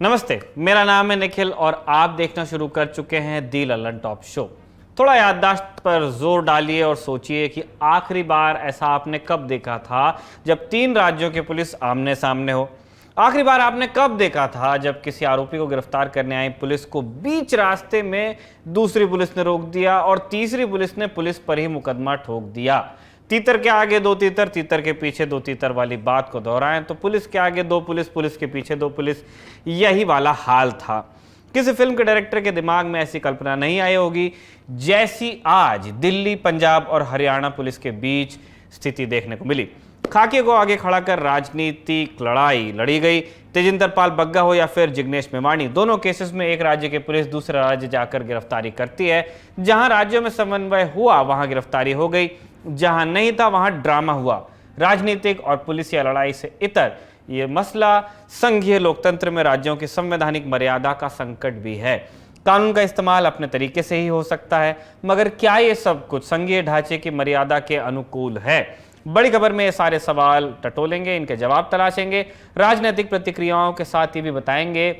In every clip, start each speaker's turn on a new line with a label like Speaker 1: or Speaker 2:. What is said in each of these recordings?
Speaker 1: नमस्ते, मेरा नाम है निखिल और आप देखना शुरू कर चुके हैं दी लल्लन टॉप शो। थोड़ा याददाश्त पर जोर डालिए और सोचिए कि आखिरी बार ऐसा आपने कब देखा था जब तीन राज्यों की पुलिस आमने सामने हो। आखिरी बार आपने कब देखा था जब किसी आरोपी को गिरफ्तार करने आई पुलिस को बीच रास्ते में दूसरी पुलिस ने रोक दिया और तीसरी पुलिस ने पुलिस पर ही मुकदमा ठोक दिया। तीतर के आगे दो तीतर, तीतर के पीछे दो तीतर वाली बात को दोहराएं तो पुलिस के आगे दो पुलिस, पुलिस के पीछे दो पुलिस, यही वाला हाल था। किसी फिल्म के डायरेक्टर के दिमाग में ऐसी कल्पना नहीं आई होगी जैसी आज दिल्ली, पंजाब और हरियाणा पुलिस के बीच स्थिति देखने को मिली। खाकी को आगे खड़ा कर राजनीतिक लड़ाई लड़ी गई। तेजिंदर पाल बग्गा हो या फिर जिग्नेश मेवाणी, दोनों केसेस में एक राज्य की पुलिस दूसरे राज्य जाकर गिरफ्तारी करती है। जहां राज्यों में समन्वय हुआ वहां गिरफ्तारी हो गई, जहां नहीं था वहां ड्रामा हुआ। राजनीतिक और पुलिसिया लड़ाई से इतर ये मसला संघीय लोकतंत्र में राज्यों की संवैधानिक मर्यादा का संकट भी है। कानून का इस्तेमाल अपने तरीके से ही हो सकता है, मगर क्या ये सब कुछ संघीय ढांचे की मर्यादा के अनुकूल है? बड़ी खबर में ये सारे सवाल टटोलेंगे, इनके जवाब तलाशेंगे। राजनीतिक प्रतिक्रियाओं के साथ ये भी बताएंगे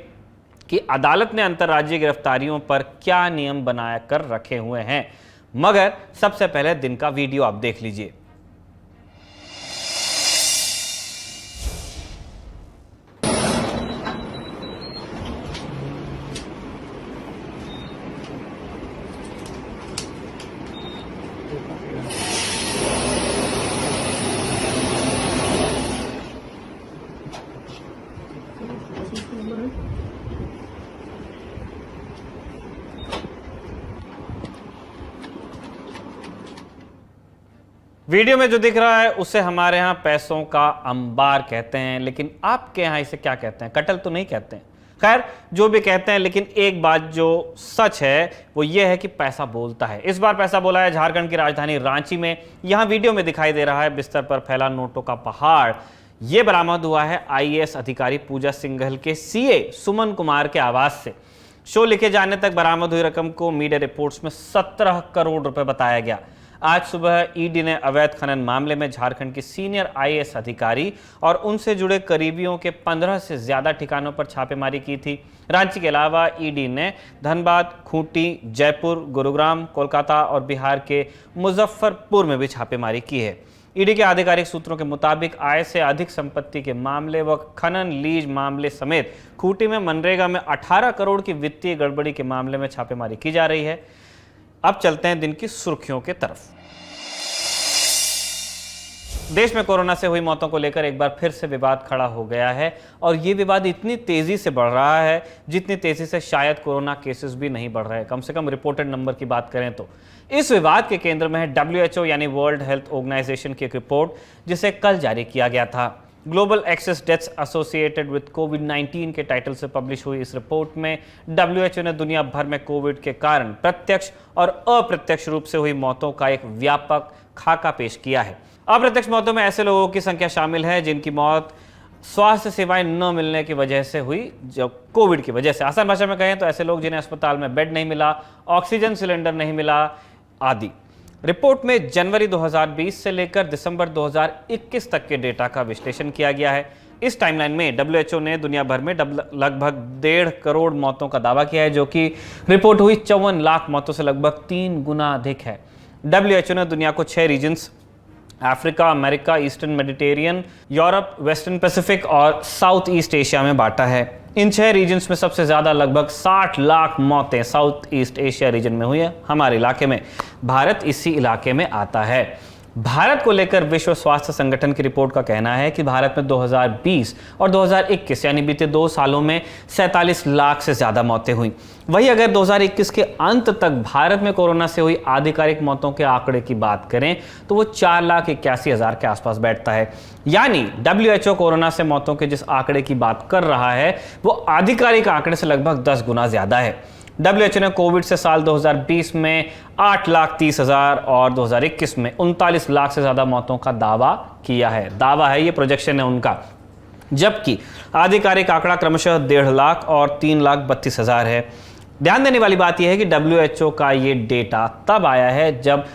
Speaker 1: कि अदालत ने अंतर्राज्यीय गिरफ्तारियों पर क्या नियम बनाया कर रखे हुए हैं। मगर सबसे पहले दिन का वीडियो आप देख लीजिए। वीडियो में जो दिख रहा है उसे हमारे यहाँ पैसों का अंबार कहते हैं, लेकिन आपके यहाँ इसे क्या कहते हैं? कटल तो नहीं कहते हैं। खैर, जो भी कहते हैं, लेकिन एक बात जो सच है वो ये है कि पैसा बोलता है। इस बार पैसा बोला है झारखंड की राजधानी रांची में। यहाँ वीडियो में दिखाई दे रहा है बिस्तर पर फैला नोटों का पहाड़। ये बरामद हुआ है आईएएस अधिकारी पूजा सिंघल के सीए सुमन कुमार के आवास से। शो लिखे जाने तक बरामद हुई रकम को मीडिया रिपोर्ट्स में 17 करोड़ रुपए बताया गया। आज सुबह ईडी ने अवैध खनन मामले में झारखंड की सीनियर आईएएस अधिकारी और उनसे जुड़े करीबियों के 15 से ज्यादा ठिकानों पर छापेमारी की थी। रांची के अलावा ईडी ने धनबाद, खूंटी, जयपुर, गुरुग्राम, कोलकाता और बिहार के मुजफ्फरपुर में भी छापेमारी की है। ईडी के आधिकारिक सूत्रों के मुताबिक आय से अधिक संपत्ति के मामले व खनन लीज मामले समेत खूंटी में मनरेगा में 18 करोड़ की वित्तीय गड़बड़ी के मामले में छापेमारी की जा रही है। अब चलते हैं दिन की सुर्खियों के तरफ। देश में कोरोना से हुई मौतों को लेकर एक बार फिर से विवाद खड़ा हो गया है और ये विवाद इतनी तेजी से बढ़ रहा है जितनी तेजी से शायद कोरोना केसेस भी नहीं बढ़ रहे हैं, कम से कम रिपोर्टेड नंबर की बात करें तो। इस विवाद के केंद्र में है WHO यानी वर्ल्ड हेल्थ ऑर्गेनाइजेशन की एक रिपोर्ट, जिसे कल जारी किया गया था। Global excess deaths associated with कोविड-19 के टाइटल से पब्लिश हुई इस रिपोर्ट में WHO ने दुनिया भर में कोविड के कारण प्रत्यक्ष और अप्रत्यक्ष रूप से हुई मौतों का एक व्यापक खाका पेश किया है। अप्रत्यक्ष मौतों में ऐसे लोगों की संख्या शामिल है जिनकी मौत स्वास्थ्य सेवाएं न मिलने की वजह से हुई, जब कोविड की वजह से। आसान भाषा में कहें तो ऐसे लोग जिन्हें अस्पताल में बेड नहीं मिला, ऑक्सीजन सिलेंडर नहीं मिला आदि। रिपोर्ट में जनवरी 2020 से लेकर दिसंबर 2021 तक के डेटा का विश्लेषण किया गया है। इस टाइमलाइन में WHO ने दुनिया भर में लगभग 1.5 करोड़ मौतों का दावा किया है, जो कि रिपोर्ट हुई 54 लाख मौतों से लगभग 3 गुना अधिक है। WHO ने दुनिया को 6 regions Africa, America, Eastern Mediterranean, Europe, Western Pacific और साउथ ईस्ट एशिया में बांटा है। इन 6 रीजन्स में सबसे ज्यादा लगभग 60 लाख मौतें साउथ ईस्ट एशिया रीजन में हुई है, हमारे इलाके में। भारत इसी इलाके में आता है। भारत को लेकर विश्व स्वास्थ्य संगठन की रिपोर्ट का कहना है कि भारत में 2020 और 2021 यानी बीते 2 सालों में 47 लाख से ज्यादा मौतें हुई। वहीं अगर 2021 के अंत तक भारत में कोरोना से हुई आधिकारिक मौतों के आंकड़े की बात करें तो वो 4,81,000 के आसपास बैठता है। यानी WHO कोरोना से मौतों के जिस आंकड़े की बात कर रहा है वो आधिकारिक आंकड़े से लगभग 10 गुना ज्यादा है। WHO ने कोविड से साल 2020 में 8,30,000 और 2021 में 39 लाख से ज्यादा मौतों का दावा किया है। दावा है, ये प्रोजेक्शन है उनका, जबकि आधिकारिक आंकड़ा क्रमशः 1.5 लाख और 3,32,000 है। ध्यान देने वाली बात यह है कि WHO का ये डेटा तब आया है जब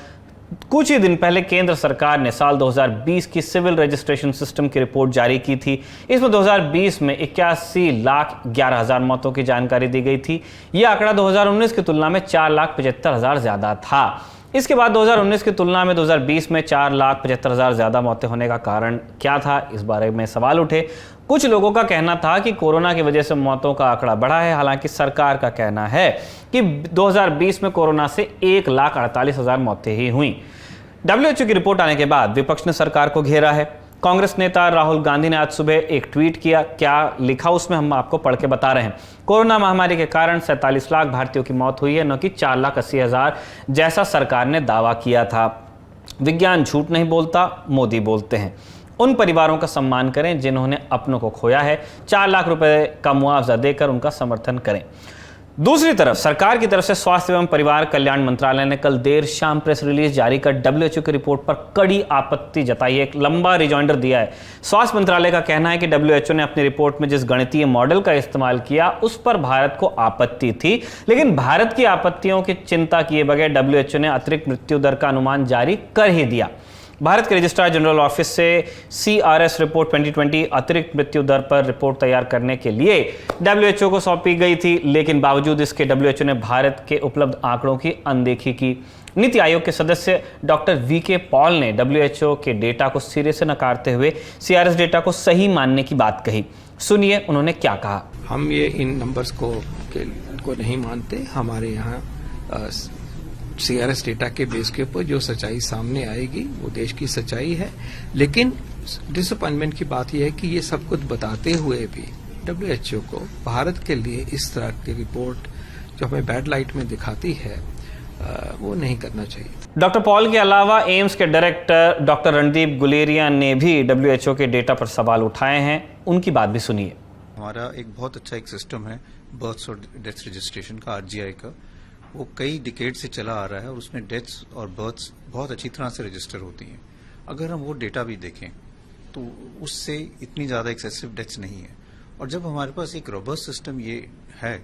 Speaker 1: कुछ ही दिन पहले केंद्र सरकार ने साल 2020 की सिविल रजिस्ट्रेशन सिस्टम की रिपोर्ट जारी की थी। इसमें 2020 में 81,11,000 मौतों की जानकारी दी गई थी। यह आंकड़ा 2019 की तुलना में 4,75,000 ज्यादा था। इसके बाद 2019 की तुलना में 2020 में 4,75,000 ज्यादा मौतें होने का कारण क्या था, इस बारे में सवाल उठे। कुछ लोगों का कहना था कि कोरोना की वजह से मौतों का आंकड़ा बढ़ा है। हालांकि सरकार का कहना है कि 2020 में कोरोना से 1,48,000 मौतें ही हुई। WHO की रिपोर्ट आने के बाद विपक्ष ने सरकार को घेरा है। कांग्रेस नेता राहुल गांधी ने आज सुबह एक ट्वीट किया। क्या लिखा उसमें हम आपको पढ़ के बता रहे हैं। कोरोना महामारी के कारण 47 लाख भारतीयों की मौत हुई है, न कि 4,80,000 जैसा सरकार ने दावा किया था। विज्ञान झूठ नहीं बोलता, मोदी बोलते हैं। उन परिवारों का सम्मान करें जिन्होंने अपनों को खोया है। 4 लाख रुपए का मुआवजा देकर उनका समर्थन करें। दूसरी तरफ सरकार की तरफ से स्वास्थ्य एवं परिवार कल्याण मंत्रालय ने कल देर शाम प्रेस रिलीज जारी कर WHO की रिपोर्ट पर कड़ी आपत्ति जताई है। एक लंबा रिजॉइंडर दिया है। स्वास्थ्य मंत्रालय का कहना है कि WHO ने अपनी रिपोर्ट में जिस गणितीय मॉडल का इस्तेमाल किया उस पर भारत को आपत्ति थी, लेकिन भारत की आपत्तियों की चिंता किए बगैर WHO ने अतिरिक्त मृत्यु दर का अनुमान जारी कर ही दिया। भारत के रजिस्ट्रार जनरल ऑफिस से CRS रिपोर्ट 2020 अतिरिक्त मृत्यु दर पर रिपोर्ट तैयार करने के लिए WHO को सौंपी गई थी, लेकिन बावजूद इसके WHO ने भारत के उपलब्ध आंकड़ों की अनदेखी की। नीति आयोग के सदस्य डॉक्टर VK पॉल ने WHO के डेटा को सिरे से नकारते हुए CRS डेटा को सही मानने की बात कही। सुनिए उन्होंने क्या कहा।
Speaker 2: हम ये इन नंबर्स को नहीं मानते। हमारे यहाँ CRS डेटा के बेस के ऊपर जो सच्चाई सामने आएगी वो देश की सच्चाई है। लेकिन डिसअपॉइंटमेंट की बात यह है कि ये सब कुछ बताते हुए भी WHO को भारत के लिए इस तरह की रिपोर्ट जो हमें बैड लाइट में दिखाती है वो नहीं करना चाहिए।
Speaker 1: डॉक्टर पॉल के अलावा एम्स के डायरेक्टर डॉक्टर रणदीप गुलेरिया ने भी WHO के डेटा पर सवाल उठाए हैं। उनकी बात भी सुनिए।
Speaker 3: हमारा एक बहुत अच्छा एक सिस्टम है बर्थ्स और डेथ्स रजिस्ट्रेशन का, RGI का। वो कई डिकेड से चला आ रहा है और उसमें डेथ्स और बर्थ्स बहुत अच्छी तरह से रजिस्टर होती हैं। अगर हम वो डेटा भी देखें तो उससे इतनी ज़्यादा एक्सेसिव डेथ्स नहीं है। और जब हमारे पास एक रोबस्ट सिस्टम ये है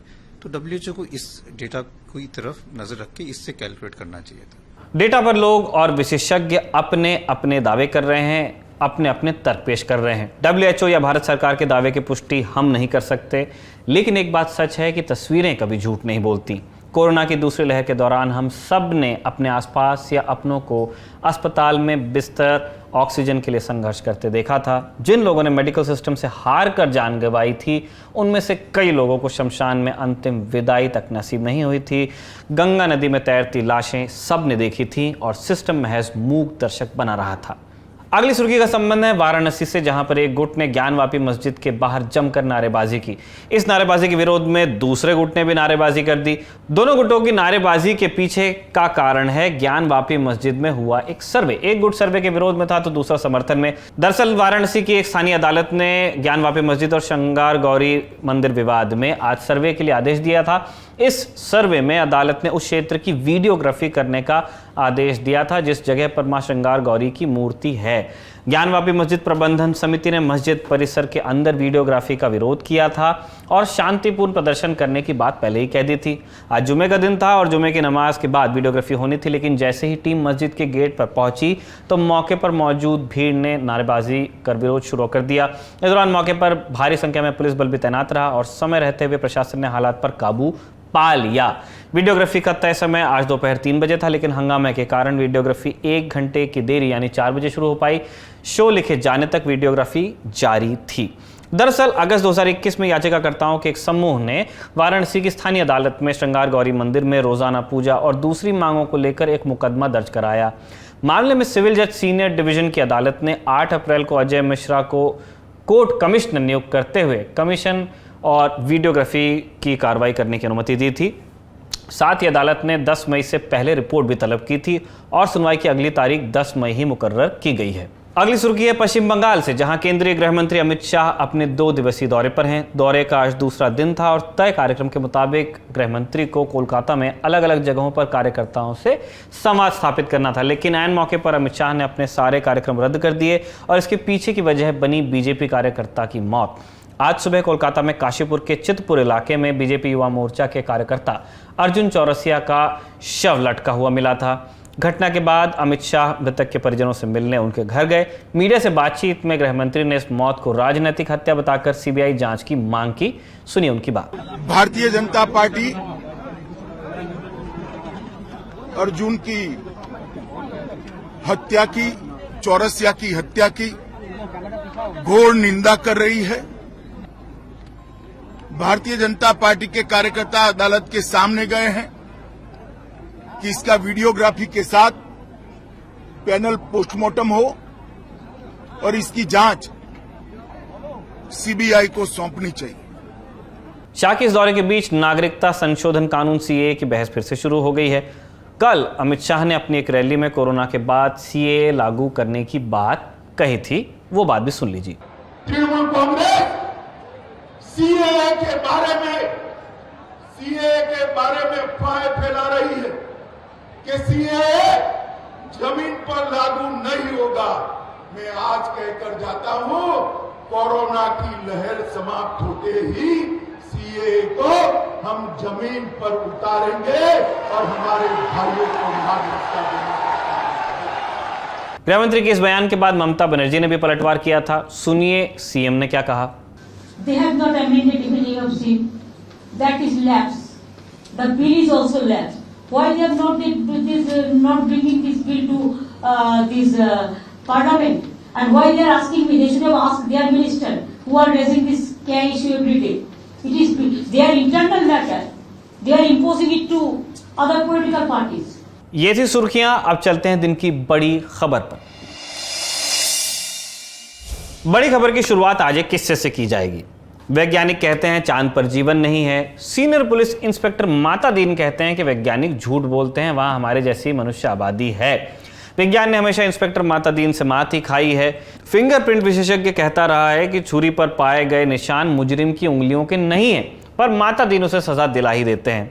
Speaker 3: तो WHO को इस डेटा की तरफ नज़र रख के इससे कैलकुलेट करना चाहिए था।
Speaker 1: डेटा पर लोग और विशेषज्ञ अपने अपने दावे कर रहे हैं, अपने अपने तर्क पेश कर रहे हैं। WHO या भारत सरकार के दावे की पुष्टि हम नहीं कर सकते, लेकिन एक बात सच है कि तस्वीरें कभी झूठ नहीं बोलती। कोरोना की दूसरी लहर के दौरान हम सब ने अपने आसपास या अपनों को अस्पताल में बिस्तर, ऑक्सीजन के लिए संघर्ष करते देखा था। जिन लोगों ने मेडिकल सिस्टम से हार कर जान गंवाई थी, उनमें से कई लोगों को शमशान में अंतिम विदाई तक नसीब नहीं हुई थी। गंगा नदी में तैरती लाशें सब ने देखी थी और सिस्टम महज मूक दर्शक बना रहा था। अगली सुर्खी का संबंध है वाराणसी से, जहां पर एक गुट ने ज्ञानवापी मस्जिद के बाहर जमकर नारेबाजी की। इस नारेबाजी के विरोध में दूसरे गुट ने भी नारेबाजी कर दी। दोनों गुटों की नारेबाजी के पीछे का कारण है ज्ञानवापी मस्जिद में हुआ एक सर्वे। एक गुट सर्वे के विरोध में था तो दूसरा समर्थन में। दरअसल वाराणसी की एक स्थानीय अदालत ने ज्ञानवापी मस्जिद और श्रृंगार गौरी मंदिर विवाद में आज सर्वे के लिए आदेश दिया था। इस सर्वे में अदालत ने उस क्षेत्र की वीडियोग्राफी करने का आदेश दिया था जिस जगह पर मां श्रृंगार गौरी की मूर्ति है। ज्ञानवापी मस्जिद प्रबंधन समिति ने मस्जिद परिसर के अंदर वीडियोग्राफी का विरोध किया था और शांतिपूर्ण प्रदर्शन करने की बात पहले ही कह दी थी। आज जुमे का दिन था और जुमे की नमाज के बाद वीडियोग्राफी होनी थी, लेकिन जैसे ही टीम मस्जिद के गेट पर पहुंची तो मौके पर मौजूद भीड़ ने नारेबाजी कर विरोध शुरू कर दिया। इस दौरान मौके पर भारी संख्या में पुलिस बल भी तैनात रहा और समय रहते हुए प्रशासन ने हालात पर काबू पा लिया। वीडियोग्राफी का तय समय आज दोपहर 3 बजे था, लेकिन हंगामे के कारण वीडियोग्राफी 1 घंटे की देरी यानी 4 बजे शुरू हो पाई। शो लिखे जाने तक वीडियोग्राफी जारी थी। दरअसल अगस्त 2021 में याचिकाकर्ताओं के एक समूह ने वाराणसी की स्थानीय अदालत में श्रृंगार गौरी मंदिर में रोजाना पूजा और दूसरी मांगों को लेकर एक मुकदमा दर्ज कराया। मामले में सिविल जज सीनियर डिवीजन की अदालत ने 8 अप्रैल को अजय मिश्रा को कोर्ट कमिश्नर नियुक्त करते हुए कमीशन और वीडियोग्राफी की कार्रवाई करने की अनुमति दी थी। साथ ही अदालत ने 10 मई से पहले रिपोर्ट भी तलब की थी और सुनवाई की अगली तारीख 10 मई ही मुकर्रर की गई है। अगली सुर्खी है पश्चिम बंगाल से, जहां केंद्रीय गृह मंत्री अमित शाह अपने 2 दिवसीय दौरे पर हैं। दौरे का आज दूसरा दिन था और तय कार्यक्रम के मुताबिक गृह मंत्री को कोलकाता में अलग अलग जगहों पर कार्यकर्ताओं से संवाद स्थापित करना था, लेकिन ऐन मौके पर अमित शाह ने अपने सारे कार्यक्रम रद्द कर दिए और इसके पीछे की वजह बनी बीजेपी कार्यकर्ता की मौत। आज सुबह कोलकाता में काशीपुर के चितपुर इलाके में बीजेपी युवा मोर्चा के कार्यकर्ता अर्जुन चौरसिया का शव लटका हुआ मिला था। घटना के बाद अमित शाह मृतक के परिजनों से मिलने उनके घर गए। मीडिया से बातचीत में गृह मंत्री ने इस मौत को राजनीतिक हत्या बताकर सीबीआई जांच की मांग की। सुनिए उनकी बात।
Speaker 4: भारतीय जनता पार्टी अर्जुन की हत्या की, चौरसिया की हत्या की घोर निंदा कर रही है। भारतीय जनता पार्टी के कार्यकर्ता अदालत के सामने गए हैं कि इसका वीडियोग्राफी के साथ पैनल पोस्टमार्टम हो और इसकी जांच सीबीआई को सौंपनी चाहिए।
Speaker 1: शाह के इस दौरे के बीच नागरिकता संशोधन कानून सीएए की बहस फिर से शुरू हो गई है। कल अमित शाह ने अपनी एक रैली में कोरोना के बाद सीएए लागू करने की बात कही थी, वो बात भी सुन लीजिए।
Speaker 4: तृणमूल कांग्रेस सीएए के बारे में अफवाहें फैला रही है कि सीएए जमीन पर लागू नहीं होगा। मैं आज कहकर जाता हूं, कोरोना की लहर समाप्त होते ही सीएए को हम जमीन पर उतारेंगे और हमारे भाइयों को नागरिकता देंगे।
Speaker 1: गृहमंत्री के इस बयान के बाद ममता बनर्जी ने भी पलटवार किया था। सुनिए सीएम ने क्या कहा।
Speaker 5: They have not amended evening of sin. That is lapse. The bill is also lapse. Why they are not bringing this bill to this parliament? And why they are asking me? They should have asked their minister who are raising this care issue every day. It is their internal matter. They are imposing it to other political parties.
Speaker 1: ये थी सुर्खियां। अब चलते हैं दिन की बड़ी खबर पर। बड़ी खबर की शुरुआत आज एक किस्से से की जाएगी। वैज्ञानिक कहते हैं चांद पर जीवन नहीं है। सीनियर पुलिस इंस्पेक्टर माता दीन कहते हैं कि वैज्ञानिक झूठ बोलते हैं, वहां हमारे जैसी मनुष्य आबादी है। विज्ञान ने हमेशा इंस्पेक्टर माता दीन से मात ही खाई है। फिंगरप्रिंट विशेषज्ञ कहता रहा है कि छुरी पर पाए गए निशान मुजरिम की उंगलियों के नहीं है, पर माता दीन उसे सजा दिला ही देते हैं।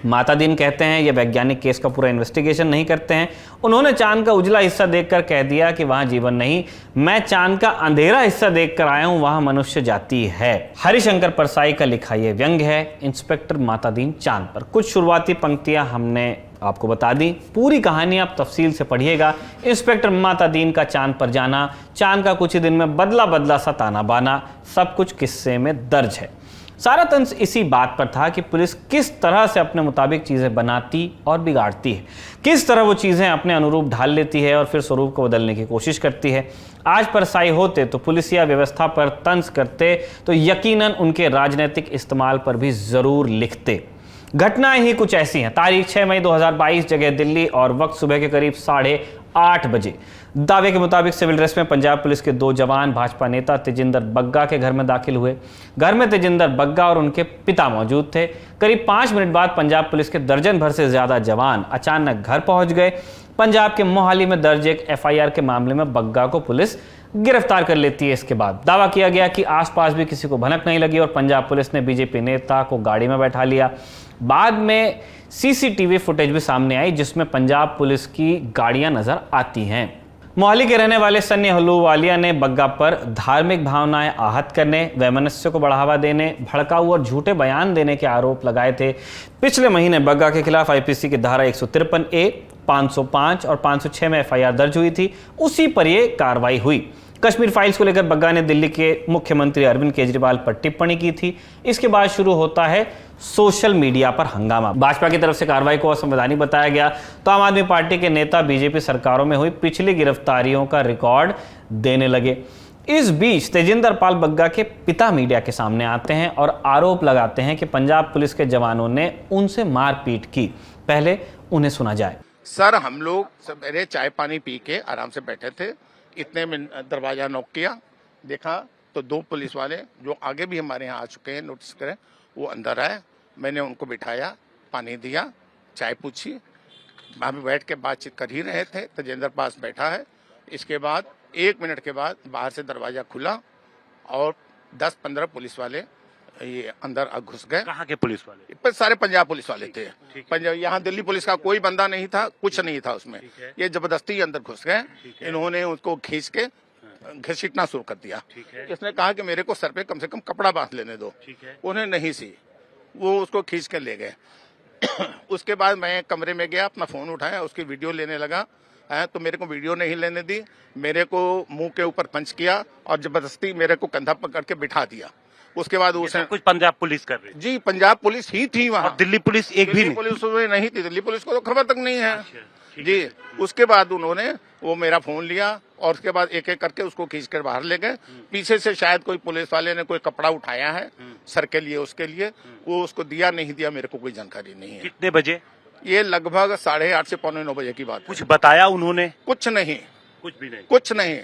Speaker 1: माता दीन कहते हैं ये वैज्ञानिक केस का पूरा इन्वेस्टिगेशन नहीं करते हैं। उन्होंने चांद का उजला हिस्सा देखकर कह दिया कि वहां जीवन नहीं। मैं चांद का अंधेरा हिस्सा देखकर आया हूं, वहां मनुष्य जाति है। हरिशंकर परसाई का लिखा यह व्यंग्य है इंस्पेक्टर माता दीन चांद पर। कुछ शुरुआती पंक्तियां हमने आपको बता दी, पूरी कहानी आप तफसील से पढ़िएगा। इंस्पेक्टर माता दीन का चांद पर जाना, चांद का कुछ ही दिन में बदला बदला सा ताना बाना, सब कुछ किस्से में दर्ज है। सारा तंज इसी बात पर था कि पुलिस किस तरह से अपने मुताबिक चीजें बनाती और बिगाड़ती है, किस तरह वो चीजें अपने अनुरूप ढाल लेती है और फिर स्वरूप को बदलने की कोशिश करती है। आज परसाई होते तो पुलिसिया व्यवस्था पर तंज करते तो यकीनन उनके राजनीतिक इस्तेमाल पर भी जरूर लिखते। घटनाएं ही कुछ ऐसी हैं। तारीख 6 मई 2022, जगह दिल्ली और वक्त सुबह के करीब 8:30 बजे। दावे के मुताबिक सिविल ड्रेस में पंजाब पुलिस के 2 जवान भाजपा नेता तेजिंदर बग्गा के घर में दाखिल हुए। घर में तेजिंदर बग्गा और उनके पिता मौजूद थे। करीब 5 मिनट बाद पंजाब पुलिस के दर्जन भर से ज्यादा जवान अचानक घर पहुंच गए। पंजाब के मोहाली में दर्ज एक एफआईआर के मामले में बग्गा को पुलिस गिरफ्तार कर लेती है। इसके बाद दावा किया गया कि आसपास भी किसी को भनक नहीं लगी और पंजाब पुलिस ने बीजेपी नेता को गाड़ी में बैठा लिया। बाद में सीसीटीवी फुटेज भी सामने आई जिसमें पंजाब पुलिस की गाड़ियां नजर आती हैं। मोहाली के रहने वाले सन्नी हलूवालिया ने बग्गा पर धार्मिक भावनाएं आहत करने, वैमनस्य को बढ़ावा देने, भड़काऊ और झूठे बयान देने के आरोप लगाए थे। पिछले महीने बग्गा के खिलाफ आईपीसी की धारा 153A, 505 और 506 में एफआईआर दर्ज हुई थी। उसी पर यह कार्रवाई हुई। कश्मीर फाइल्स को लेकर बग्गा ने दिल्ली के मुख्यमंत्री अरविंद केजरीवाल पर टिप्पणी की थी। इसके बाद शुरू होता है सोशल मीडिया पर हंगामा। भाजपा की तरफ से कार्रवाई को असंवैधानिक बताया गया तो आम आदमी पार्टी के नेता बीजेपी सरकारों में हुई पिछली गिरफ्तारियों का रिकॉर्ड देने लगे। इस बीच तेजिंदर पाल बग्गा के पिता मीडिया के सामने आते हैं और आरोप लगाते हैं कि पंजाब पुलिस के जवानों ने उनसे मारपीट की। पहले उन्हें सुना जाए।
Speaker 6: सर, हम लोग सवेरे चाय पानी पी के आराम से बैठे थे, इतने में दरवाजा नॉक किया, देखा तो 2 पुलिस वाले जो आगे भी हमारे यहाँ आ चुके हैं, नोटिस करें, वो अंदर आए। मैंने उनको बिठाया, पानी दिया, चाय पूछी, वहाँ पे बैठ के बातचीत कर ही रहे थे। तेजिंदर पास बैठा है। इसके बाद 1 मिनट के बाद बाहर से दरवाजा खुला और 10-15 पुलिस वाले ये अंदर घुस गए।
Speaker 7: कहाँ के पुलिस वाले?
Speaker 6: पर सारे पंजाब पुलिस वाले थे। पंजाब, यहाँ दिल्ली पुलिस का कोई बंदा नहीं था, कुछ नहीं था उसमें। ये जबरदस्ती अंदर घुस गए। इन्होंने उसको खींच के घसीटना शुरू कर दिया। इसने कहा कि मेरे को सर पे कम से कम कपड़ा बांध लेने दो। उन्हें नहीं सी, वो उसको खींच के ले गए। उसके बाद मैं कमरे में गया, अपना फोन उठाया, उसकी वीडियो लेने लगा है, तो मेरे को वीडियो नहीं लेने दी, मेरे को मुंह के ऊपर पंच किया और जबरदस्ती मेरे को कंधा पकड़ के बिठा दिया। उसके बाद उसने
Speaker 7: कुछ पंजाब पुलिस कर रही
Speaker 6: जी, पंजाब पुलिस ही थी वहाँ,
Speaker 7: दिल्ली पुलिस एक भी
Speaker 6: दिल्ली
Speaker 7: नहीं।
Speaker 6: पुलिस उसमें नहीं थी, दिल्ली पुलिस को तो खबर तक नहीं है
Speaker 7: ठीक
Speaker 6: जी।
Speaker 7: है।
Speaker 6: उसके बाद उन्होंने वो मेरा फोन लिया और उसके बाद एक एक करके उसको खींच कर बाहर ले गए। पीछे से शायद कोई पुलिस वाले ने कोई कपड़ा उठाया है सर के लिए, उसके लिए वो उसको दिया नहीं दिया मेरे को कोई जानकारी नहीं है।
Speaker 7: कितने बजे?
Speaker 6: ये लगभग 8:30 से 8:45 बजे की बात है।
Speaker 7: कुछ बताया उन्होंने?
Speaker 6: कुछ नहीं,
Speaker 7: कुछ भी नहीं।
Speaker 6: कुछ नहीं,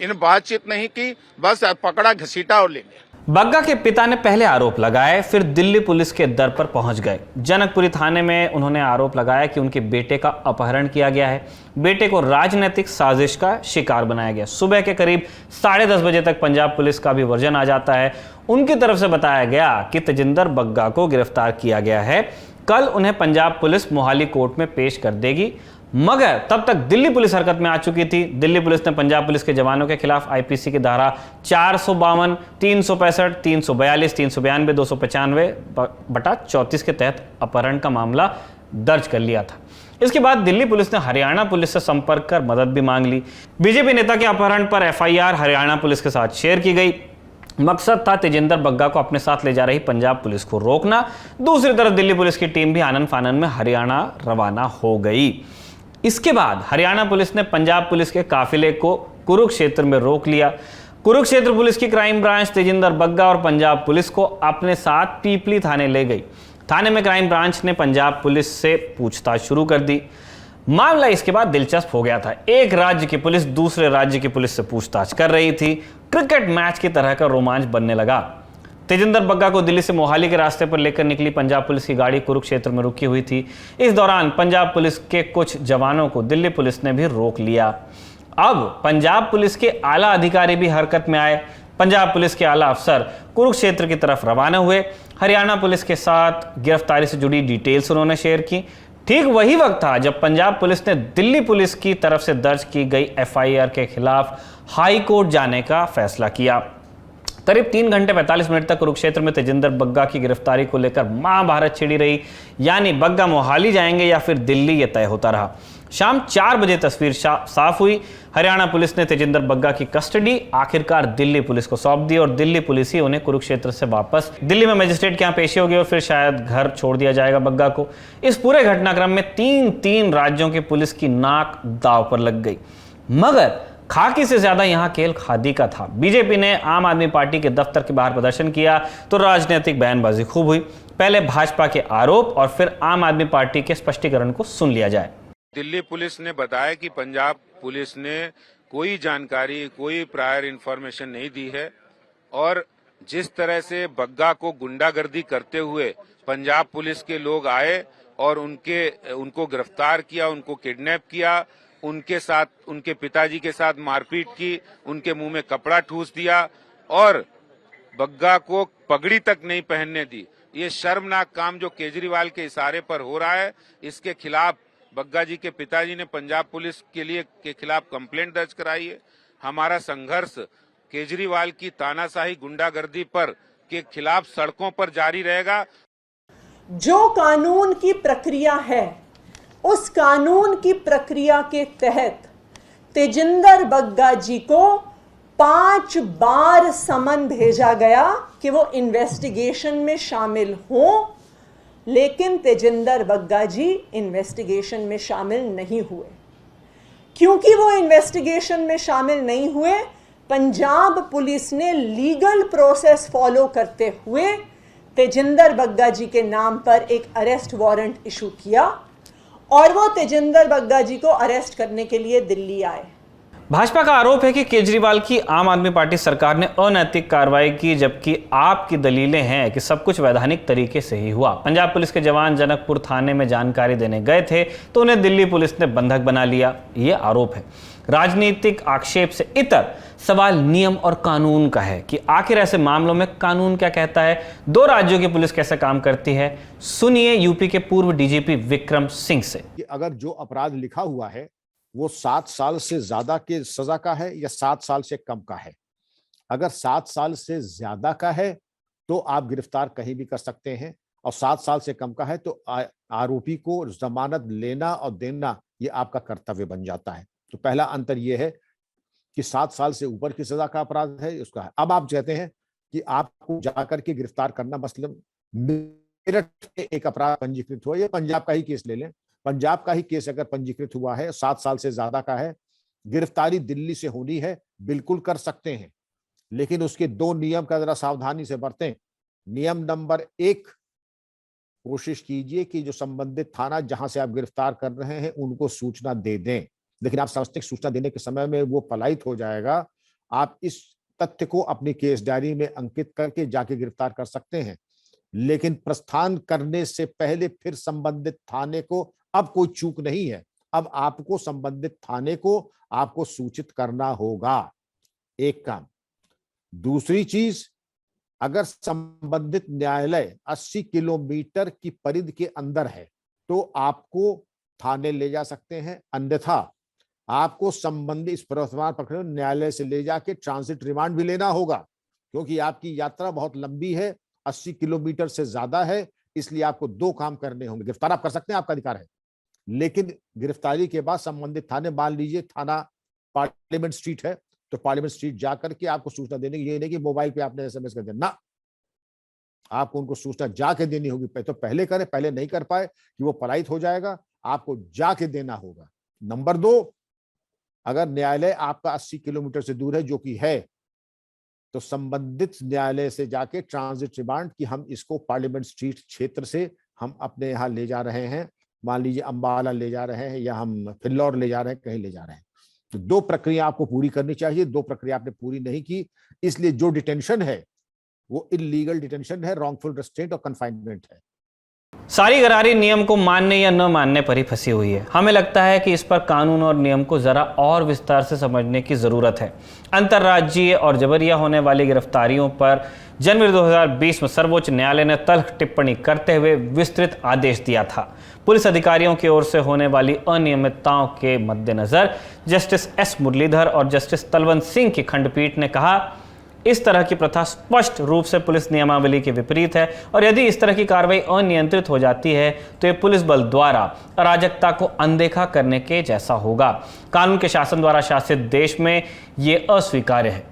Speaker 6: इन बातचीत नहीं की, बस पकड़ा घसीटा और ले गया।
Speaker 1: बग्गा के पिता ने पहले आरोप लगाए, फिर दिल्ली पुलिस के दर पर पहुंच गए। जनकपुरी थाने में उन्होंने आरोप लगाया कि उनके बेटे का अपहरण किया गया है, बेटे को राजनीतिक साजिश का शिकार बनाया गया। सुबह के करीब 10:30 बजे तक पंजाब पुलिस का भी वर्जन आ जाता है। उनकी तरफ से बताया गया कि तेजिंदर बग्गा को गिरफ्तार किया गया है, कल उन्हें पंजाब पुलिस मोहाली कोर्ट में पेश कर देगी, मगर तब तक दिल्ली पुलिस हरकत में आ चुकी थी। दिल्ली पुलिस ने पंजाब पुलिस के जवानों के खिलाफ आईपीसी की धारा 452, 365, 342, 392, 295/34 के तहत अपहरण का मामला दर्ज कर लिया था। इसके बाद दिल्ली पुलिस ने हरियाणा पुलिस से संपर्क कर मदद भी मांग ली। बीजेपी नेता के अपहरण पर एफआईआर हरियाणा पुलिस के साथ शेयर की गई। मकसद था तेजिंदर बग्गा को अपने साथ ले जा रही पंजाब पुलिस को रोकना। दूसरी तरफ दिल्ली पुलिस की टीम भी आनन फानन में हरियाणा रवाना हो गई। इसके बाद हरियाणा पुलिस ने पंजाब पुलिस के काफिले को कुरुक्षेत्र में रोक लिया। कुरुक्षेत्र पुलिस की क्राइम ब्रांच तेजिंदर बग्गा और पंजाब पुलिस को अपने साथ पीपली थाने ले गई। थाने में क्राइम ब्रांच ने पंजाब पुलिस से पूछताछ शुरू कर दी। मामला इसके बाद दिलचस्प हो गया था। एक राज्य की पुलिस दूसरे राज्य की पुलिस से पूछताछ कर रही थी। क्रिकेट मैच की तरह का रोमांच बनने लगा। तेजिंदर बग्गा को दिल्ली से मोहाली के रास्ते पर लेकर निकली पंजाब पुलिस की गाड़ी कुरुक्षेत्र में रुकी हुई थी। इस दौरान पंजाब पुलिस के कुछ जवानों को दिल्ली पुलिस ने भी रोक लिया। अब पंजाब पुलिस के आला अधिकारी भी हरकत में आए। पंजाब पुलिस के आला अफसर कुरुक्षेत्र की तरफ रवाना हुए। हरियाणा पुलिस के साथ गिरफ्तारी से जुड़ी डिटेल्स उन्होंने शेयर की। ठीक वही वक्त था जब पंजाब पुलिस ने दिल्ली पुलिस की तरफ से दर्ज की गई एफआईआर के खिलाफ हाई कोर्ट जाने का फैसला किया। करीब 3 घंटे 45 मिनट तक कुरुक्षेत्र में तेजिंदर बग्गा की गिरफ्तारी को लेकर महाभारत छिड़ी रही, यानी बग्गा मोहाली जाएंगे या फिर दिल्ली, यह तय होता रहा। शाम 4 बजे तस्वीर साफ हुई। हरियाणा पुलिस ने तेजिंदर बग्गा की कस्टडी आखिरकार दिल्ली पुलिस को सौंप दी और दिल्ली पुलिस ही उन्हें कुरुक्षेत्र से वापस दिल्ली में मजिस्ट्रेट के यहाँ पेशी होगी और फिर शायद घर छोड़ दिया जाएगा बग्गा को। इस पूरे घटनाक्रम में 3 राज्यों की पुलिस की नाक दांव पर लग गई, मगर खाकी से ज्यादा यहां खेल खादी का था। बीजेपी ने आम आदमी पार्टी के दफ्तर के बाहर प्रदर्शन किया तो राजनीतिक बयानबाजी खूब हुई। पहले भाजपा के आरोप और फिर आम आदमी पार्टी के स्पष्टीकरण को सुन लिया जाए।
Speaker 8: दिल्ली पुलिस ने बताया कि पंजाब पुलिस ने कोई जानकारी, कोई प्रायर इंफॉर्मेशन नहीं दी है और जिस तरह से बग्गा को गुंडागर्दी करते हुए पंजाब पुलिस के लोग आए और उनको गिरफ्तार किया, उनको किडनैप किया, उनके साथ, उनके पिताजी के साथ मारपीट की, उनके मुंह में कपड़ा ठूस दिया और बग्गा को पगड़ी तक नहीं पहनने दी। ये शर्मनाक काम जो केजरीवाल के इशारे पर हो रहा है, इसके खिलाफ बग्गा जी के पिताजी ने पंजाब पुलिस के खिलाफ कंप्लेंट दर्ज कराई है। हमारा संघर्ष केजरीवाल की तानाशाही गुंडागर्दी पर के खिलाफ सड़कों पर जारी रहेगा।
Speaker 9: जो कानून की प्रक्रिया है, उस कानून की प्रक्रिया के तहत तेजिंदर बग्गा जी को 5 बार समन भेजा गया कि वो इन्वेस्टिगेशन में शामिल हों, लेकिन तेजिंदर बग्गा जी इन्वेस्टिगेशन में शामिल नहीं हुए। क्योंकि वो इन्वेस्टिगेशन में शामिल नहीं हुए, पंजाब पुलिस ने लीगल प्रोसेस फॉलो करते हुए तेजिंदर बग्गा जी के नाम पर एक अरेस्ट वारंट इशू किया और वो तेजिंदर बग्गा जी को अरेस्ट करने के लिए दिल्ली आए।
Speaker 1: भाजपा का आरोप है कि केजरीवाल की आम आदमी पार्टी सरकार ने अनैतिक कार्रवाई की, जबकि आपकी दलीलें हैं कि सब कुछ वैधानिक तरीके से ही हुआ। पंजाब पुलिस के जवान जनकपुर थाने में जानकारी देने गए थे तो उन्हें दिल्ली पुलिस ने बंधक बना लिया, ये आरोप है। राजनीतिक आक्षेप से इतर सवाल नियम और कानून का है कि आखिर ऐसे मामलों में कानून क्या कहता है, 2 राज्यों की पुलिस कैसे काम करती है। सुनिए यूपी के पूर्व डीजीपी विक्रम सिंह से।
Speaker 10: अगर जो अपराध लिखा हुआ है वो 7 साल से ज्यादा के सजा का है या 7 साल से कम का है, अगर 7 साल से ज्यादा का है तो आप गिरफ्तार कहीं भी कर सकते हैं, और 7 साल से कम का है तो आरोपी को जमानत लेना और देना ये आपका कर्तव्य बन जाता है। तो पहला अंतर ये है कि 7 साल से ऊपर की सजा का अपराध है उसका है। अब आप कहते हैं कि आपको जाकर के गिरफ्तार करना, मतलब मेरठ में एक अपराध पंजीकृत हुआ, ये पंजाब का ही केस ले लें, पंजाब का ही केस अगर पंजीकृत हुआ है, 7 साल से ज्यादा का है, गिरफ्तारी दिल्ली से होनी है, बिल्कुल कर सकते हैं, लेकिन उसके 2 नियम का जरा सावधानी से बरतें। नियम नंबर 1, कोशिश कीजिए कि जो संबंधित थाना जहां से आप गिरफ्तार कर रहे हैं उनको सूचना दे दें, लेकिन आप समझते हैं सूचना देने के समय में वो पलायित हो जाएगा। आप इस तथ्य को अपनी केस डायरी में अंकित करके जाके गिरफ्तार कर सकते हैं, लेकिन प्रस्थान करने से पहले फिर संबंधित थाने को, अब कोई चूक नहीं है, अब आपको संबंधित थाने को आपको सूचित करना होगा, एक काम। दूसरी चीज, अगर संबंधित न्यायालय 80 किलोमीटर की परिधि के अंदर है तो आपको थाने ले जा सकते हैं, अन्यथा आपको संबंधित इस वर्तमान प्रकरण न्यायालय से ले जाके ट्रांजिट रिमांड भी लेना होगा, क्योंकि आपकी यात्रा बहुत लंबी है, 80 किलोमीटर से ज्यादा है, इसलिए आपको 2 काम करने होंगे। गिरफ्तार आप कर सकते हैं, आपका अधिकार है, लेकिन गिरफ्तारी के बाद संबंधित थाने, मान लीजिए थाना पार्लियामेंट स्ट्रीट है तो पार्लियामेंट स्ट्रीट जाकर के आपको सूचना देने की, ये नहीं कि मोबाइल पे आपने SMS कर दिया ना, आपको उनको सूचना जाके देनी होगी। तो पहले करें, पहले नहीं कर पाए कि वो पलायित हो जाएगा, आपको जाके देना होगा। नंबर 2, अगर न्यायालय आपका 80 किलोमीटर से दूर है, जो कि है, तो संबंधित न्यायालय से जाके ट्रांजिट रिमांड कि हम इसको पार्लियामेंट स्ट्रीट क्षेत्र से हम अपने यहाँ ले जा रहे हैं, मान लीजिए अंबाला ले जा रहे हैं या हम फिल्लौर ले जा रहे हैं, कहीं ले जा रहे हैं, तो 2 प्रक्रिया आपको पूरी करनी चाहिए। 2 प्रक्रिया आपने पूरी नहीं की, इसलिए जो डिटेंशन है वो इलीगल डिटेंशन है, रॉन्गफुल रेस्ट्रेंट और कन्फाइनमेंट है।
Speaker 1: सारी गरारी नियम को मानने या न मानने पर ही फंसी हुई है। हमें लगता है कि इस पर कानून और नियम को जरा और विस्तार से समझने की जरूरत है। अंतर्राज्यीय और जबरिया होने वाली गिरफ्तारियों पर जनवरी 2020 में सर्वोच्च न्यायालय ने तल्ख टिप्पणी करते हुए विस्तृत आदेश दिया था। पुलिस अधिकारियों की ओर से होने वाली अनियमितताओं के मद्देनजर जस्टिस एस मुरलीधर और जस्टिस तलवंत सिंह की खंडपीठ ने कहा, इस तरह की प्रथा स्पष्ट रूप से पुलिस नियमावली के विपरीत है और यदि इस तरह की कार्रवाई अनियंत्रित हो जाती है तो ये पुलिस बल द्वारा अराजकता को अनदेखा करने के जैसा होगा। कानून के शासन द्वारा शासित देश में ये अस्वीकार्य है।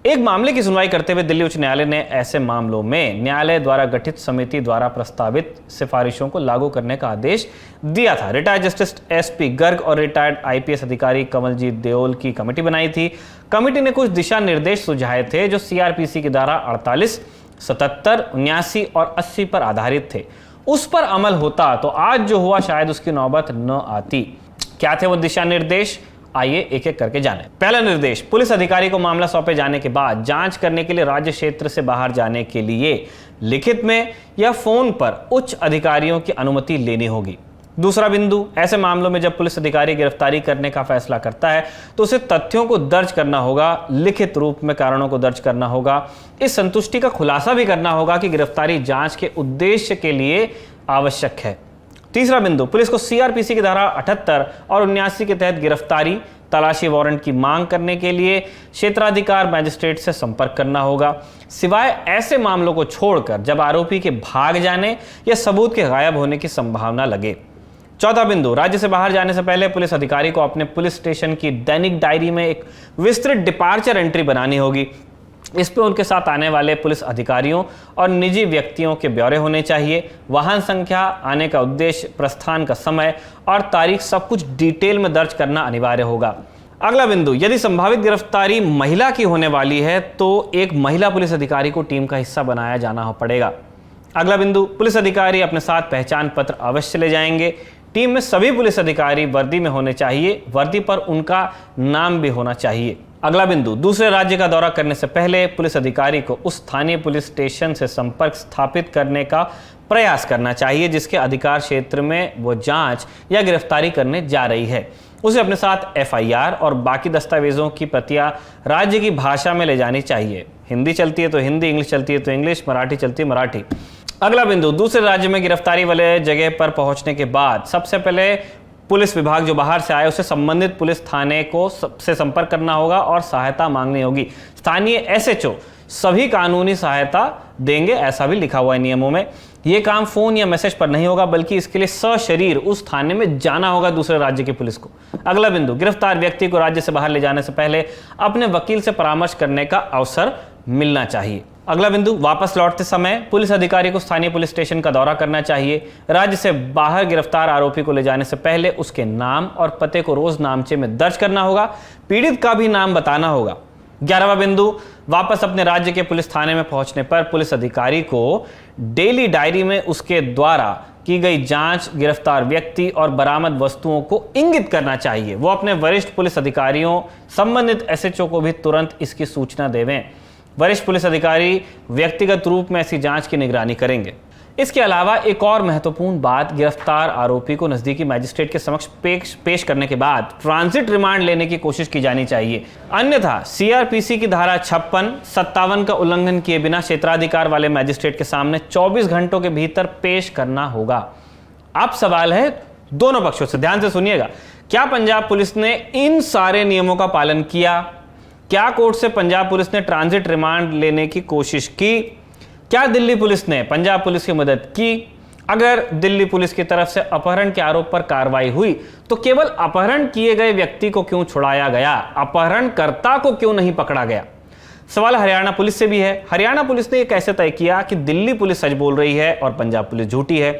Speaker 1: एक मामले की सुनवाई करते हुए दिल्ली उच्च न्यायालय ने ऐसे मामलों में न्यायालय द्वारा गठित समिति द्वारा प्रस्तावित सिफारिशों को लागू करने का आदेश दिया था। रिटायर्ड जस्टिस SP गर्ग और रिटायर्ड IPS अधिकारी कमलजीत देओल की कमेटी बनाई थी। कमेटी ने कुछ दिशा निर्देश सुझाए थे जो CRPC की धारा 48, 77, 79 और 80 पर आधारित थे। उस पर अमल होता तो आज जो हुआ शायद उसकी नौबत न आती। क्या थे वो दिशा निर्देश, आइए एक एक करके जानें। पहला निर्देश, पुलिस अधिकारी को मामला सौंपे जाने के बाद जांच करने के लिए राज्य क्षेत्र से बाहर जाने के लिए लिखित में या फोन पर उच्च अधिकारियों की अनुमति लेनी होगी। दूसरा बिंदु, ऐसे मामलों में जब पुलिस अधिकारी गिरफ्तारी करने का फैसला करता है तो उसे तथ्यों को दर्ज करना होगा, लिखित रूप में कारणों को दर्ज करना होगा। इस संतुष्टि का खुलासा भी करना होगा कि गिरफ्तारी जांच के उद्देश्य के लिए आवश्यक है। तीसरा बिंदु, पुलिस को CRPC की धारा 78 और 79 के तहत गिरफ्तारी, तलाशी वारंट की मांग करने के लिए क्षेत्राधिकार मैजिस्ट्रेट से संपर्क करना होगा, सिवाय ऐसे मामलों को छोड़कर जब आरोपी के भाग जाने या सबूत के गायब होने की संभावना लगे। चौथा बिंदु, राज्य से बाहर जाने से पहले पुलिस अधिकारी को अपने पुलिस स्टेशन की दैनिक डायरी में एक विस्तृत डिपार्चर एंट्री बनानी होगी। इस पे उनके साथ आने वाले पुलिस अधिकारियों और निजी व्यक्तियों के ब्यौरे होने चाहिए, वाहन संख्या, आने का उद्देश्य, प्रस्थान का समय और तारीख, सब कुछ डिटेल में दर्ज करना अनिवार्य होगा। अगला बिंदु, यदि संभावित गिरफ्तारी महिला की होने वाली है तो एक महिला पुलिस अधिकारी को टीम का हिस्सा बनाया जाना पड़ेगा। अगला बिंदु, पुलिस अधिकारी अपने साथ पहचान पत्र अवश्य ले जाएंगे। टीम में सभी पुलिस अधिकारी वर्दी में होने चाहिए, वर्दी पर उनका नाम भी होना चाहिए। अगला बिंदु, दूसरे राज्य का दौरा करने से पहले पुलिस अधिकारी को उस स्थानीय पुलिस स्टेशन से संपर्क स्थापित करने का प्रयास करना चाहिए जिसके अधिकार क्षेत्र में वो जांच या गिरफ्तारी करने जा रही है। उसे अपने साथ FIR और बाकी दस्तावेजों की प्रतियां राज्य की भाषा में ले जानी चाहिए। हिंदी चलती है तो हिंदी, इंग्लिश चलती है तो इंग्लिश, मराठी चलती है मराठी। अगला बिंदु, दूसरे राज्य में गिरफ्तारी वाले जगह पर पहुंचने के बाद सबसे पहले पुलिस विभाग जो बाहर से आए उसे संबंधित पुलिस थाने को से संपर्क करना होगा और सहायता मांगनी होगी। स्थानीय SHO सभी कानूनी सहायता देंगे, ऐसा भी लिखा हुआ है नियमों में। ये काम फोन या मैसेज पर नहीं होगा, बल्कि इसके लिए सशरीर उस थाने में जाना होगा दूसरे राज्य की पुलिस को। अगला बिंदु, गिरफ्तार व्यक्ति को राज्य से बाहर ले जाने से पहले अपने वकील से परामर्श करने का अवसर मिलना चाहिए। अगला बिंदु, वापस लौटते समय पुलिस अधिकारी को स्थानीय पुलिस स्टेशन का दौरा करना चाहिए। राज्य से बाहर गिरफ्तार आरोपी को ले जाने से पहले उसके नाम और पते को रोज नामचे में दर्ज करना होगा। पीड़ित का भी नाम बताना होगा। 11वां बिंदु, वापस अपने राज्य के पुलिस थाने में पहुंचने पर पुलिस अधिकारी को डेली डायरी में उसके द्वारा की गई जांच, गिरफ्तार व्यक्ति और बरामद वस्तुओं को इंगित करना चाहिए। वो अपने वरिष्ठ पुलिस अधिकारियों, संबंधित एसएचओ को भी तुरंत इसकी सूचना देवें। वरिष्ठ पुलिस अधिकारी व्यक्तिगत रूप में ऐसी जांच की निगरानी करेंगे। इसके अलावा एक और महत्वपूर्ण बात, गिरफ्तार आरोपी को नजदीकी मैजिस्ट्रेट के समक्ष पेश करने के बाद ट्रांजिट रिमांड लेने की कोशिश की जानी चाहिए। अन्यथा सीआरपीसी की धारा 56, 57 का उल्लंघन किए बिना क्षेत्राधिकार वाले मैजिस्ट्रेट के सामने 24 घंटों के भीतर पेश करना होगा। अब सवाल है दोनों पक्षों से, ध्यान से सुनिएगा, क्या पंजाब पुलिस ने इन सारे नियमों का पालन किया? क्या कोर्ट से पंजाब पुलिस ने ट्रांजिट रिमांड लेने की कोशिश की? क्या दिल्ली पुलिस ने पंजाब पुलिस की मदद की? अगर दिल्ली पुलिस की तरफ से अपहरण के आरोप पर कार्रवाई हुई तो केवल अपहरण किए गए व्यक्ति को क्यों छुड़ाया गया? अपहरणकर्ता को क्यों नहीं पकड़ा गया? सवाल हरियाणा पुलिस से भी है। हरियाणा पुलिस ने यह कैसे तय किया कि दिल्ली पुलिस सच बोल रही है और पंजाब पुलिस झूठी है?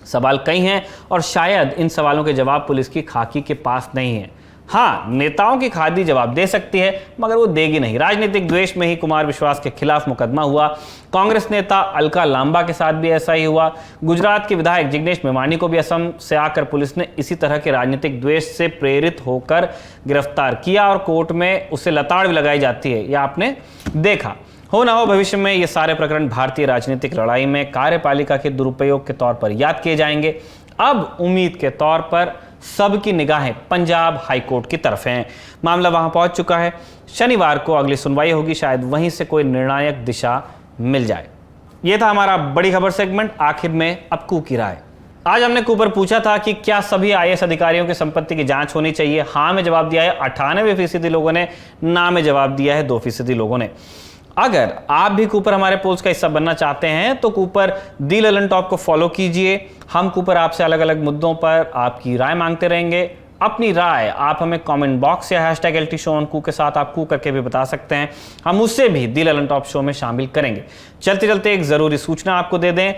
Speaker 1: सवाल कई हैं और शायद इन सवालों के जवाब पुलिस की खाकी के पास नहीं है। हाँ, नेताओं की खादी जवाब दे सकती है, मगर वो देगी नहीं। राजनीतिक द्वेष में ही कुमार विश्वास के खिलाफ मुकदमा हुआ। कांग्रेस नेता अलका लांबा के साथ भी ऐसा ही हुआ। गुजरात के विधायक जिग्नेश मेवानी को भी असम से आकर पुलिस ने इसी तरह के राजनीतिक द्वेष से प्रेरित होकर गिरफ्तार किया और कोर्ट में उसे लताड़ भी लगाई जाती है। यह आपने देखा। हो ना हो भविष्य में ये सारे प्रकरण भारतीय राजनीतिक लड़ाई में कार्यपालिका के दुरुपयोग के तौर पर याद किए जाएंगे। अब उम्मीद के तौर पर सबकी निगाहें पंजाब हाईकोर्ट की तरफ हैं। मामला वहां पहुंच चुका है। शनिवार को अगली सुनवाई होगी, शायद वहीं से कोई निर्णायक दिशा मिल जाए। यह था हमारा बड़ी खबर सेगमेंट। आखिर में अब कू की राय। आज हमने कू पर पूछा था कि क्या सभी आईएएस अधिकारियों की संपत्ति की जांच होनी चाहिए। हाँ में जवाब दिया है 98% लोगों ने, ना में जवाब दिया है 2% लोगों ने। अगर आप भी कूपर हमारे पोल्स का हिस्सा बनना चाहते हैं तो कूपर दी ललन टॉप को फॉलो कीजिए। हम कूपर आपसे अलग अलग मुद्दों पर आपकी राय मांगते रहेंगे। अपनी राय आप हमें कमेंट बॉक्स या #LTShowOnCoo के साथ आप कू करके भी बता सकते हैं। हम उससे भी दी ललन टॉप शो में शामिल करेंगे। चलते चलते एक जरूरी सूचना आपको दे दें।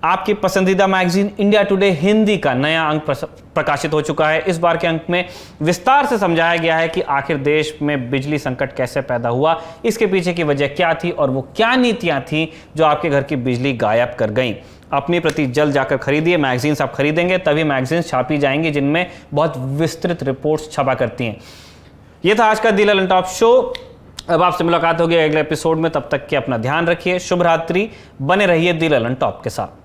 Speaker 1: आपकी पसंदीदा मैगजीन इंडिया टुडे हिंदी का नया अंक प्रकाशित हो चुका है। इस बार के अंक में विस्तार से समझाया गया है कि आखिर देश में बिजली संकट कैसे पैदा हुआ, इसके पीछे की वजह क्या थी और वो क्या नीतियां थी जो आपके घर की बिजली गायब कर गईं। अपनी प्रति जल्द जाकर खरीदिए। मैगजीन्स आप खरीदेंगे तभी मैगजीन्स छापी जाएंगी जिनमें बहुत विस्तृत रिपोर्ट्स छपा करती हैं। यह था आज का दी ललन टॉप शो। अब आपसे मुलाकात होगी अगले एपिसोड में। तब तक के अपना ध्यान रखिए। शुभ रात्रि। बने रहिए दी ललन टॉप के साथ।